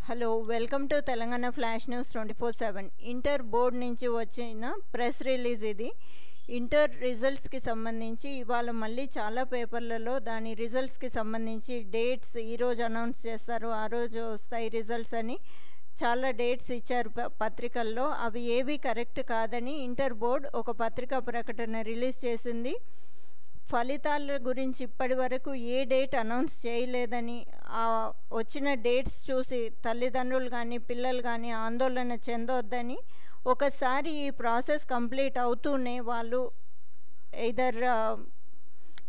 Hello welcome to Telangana flash news 24/7. Inter board నుంచి వచ్చిన press release ఇది. ఇంటర్ రిజల్ట్స్కి సంబంధించి ఇవాళ మళ్ళీ చాలా పేపర్లలో దాని రిజల్ట్స్కి సంబంధించి డేట్స్ ఈరోజు అనౌన్స్ చేస్తారు, ఆ రోజు వస్తాయి రిజల్ట్స్ అని చాలా డేట్స్ ఇచ్చారు పత్రికల్లో. అవి ఏవి కరెక్ట్ కాదని ఇంటర్ బోర్డ్ ఒక పత్రికా ప్రకటన రిలీజ్ చేసింది. ఫలితాల గురించి ఇప్పటి వరకు ఏ డేట్ అనౌన్స్ చేయలేదని, వచ్చిన డేట్స్ చూసి తల్లిదండ్రులు కానీ పిల్లలు కానీ ఆందోళన చెందొద్దని, ఒకసారి ఈ ప్రాసెస్ కంప్లీట్ అవుతూనే వాళ్ళు either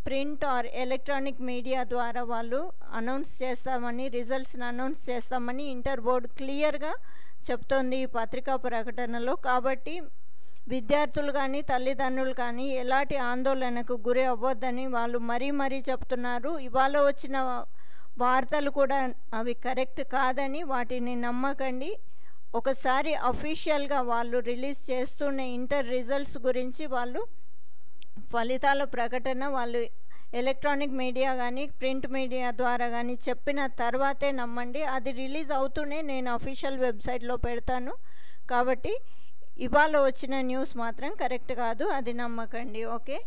print are electronic media ద్వారా వాళ్ళు అనౌన్స్ చేస్తామని, రిజల్ట్స్ని అనౌన్స్ చేస్తామని ఇంటర్ బోర్డ్ క్లియర్గా చెప్తోంది ఈ పత్రికా ప్రకటనలో. కాబట్టి విద్యార్థులు కానీ తల్లిదండ్రులు కానీ ఎలాంటి ఆందోళనకు గురి అవ్వద్దని వాళ్ళు మరీ చెప్తున్నారు. ఇవాళ వచ్చిన వార్తలు కూడా అవి కరెక్ట్ కాదని, వాటిని నమ్మకండి. ఒకసారి అఫీషియల్గా వాళ్ళు రిలీజ్ చేస్తున్న ఇంటర్ రిజల్ట్స్ గురించి వాళ్ళు ఫలితాల ప్రకటన వాళ్ళు ఎలక్ట్రానిక్ మీడియా కానీ ప్రింట్ మీడియా ద్వారా కానీ చెప్పిన తర్వాతే నమ్మండి. అది రిలీజ్ అవుతూనే నేను అఫీషియల్ వెబ్సైట్లో పెడతాను. కాబట్టి ఇవాళ వచ్చిన న్యూస్ మాత్రం కరెక్ట్ కాదు, అది నమ్మకండి. ఓకే,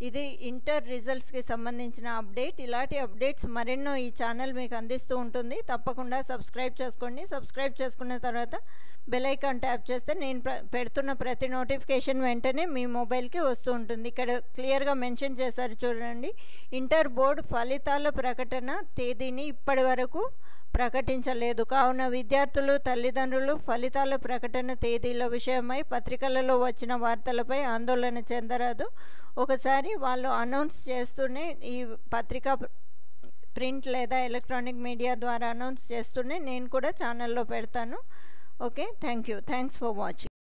ఇది ఇంటర్ రిజల్ట్స్కి సంబంధించిన అప్డేట్. ఇలాంటి అప్డేట్స్ మరెన్నో ఈ ఛానల్ మీకు అందిస్తూ ఉంటుంది. తప్పకుండా సబ్స్క్రైబ్ చేసుకోండి. సబ్స్క్రైబ్ చేసుకున్న తర్వాత బెల్ ఐకాన్ ట్యాప్ చేస్తే నేను పెడుతున్న ప్రతి నోటిఫికేషన్ వెంటనే మీ మొబైల్కి వస్తూ ఉంటుంది. ఇక్కడ క్లియర్గా మెన్షన్ చేశారు చూడండి, ఇంటర్ బోర్డు ఫలితాల ప్రకటన తేదీని ఇప్పటి వరకు ప్రకటించలేదు. కావున విద్యార్థులు తల్లిదండ్రులు ఫలితాల ప్రకటన తేదీల విషయమై పత్రికలలో వచ్చిన వార్తలపై ఆందోళన చెందరాదు. ఒకసారి వాళ్ళు అనౌన్స్ చేస్తూనే ఈ పత్రిక ప్రింట్ లేదా ఎలక్ట్రానిక్ మీడియా ద్వారా అనౌన్స్ చేస్తూనే నేను కూడా ఛానల్లో పెడతాను. Okay, thanks for watching.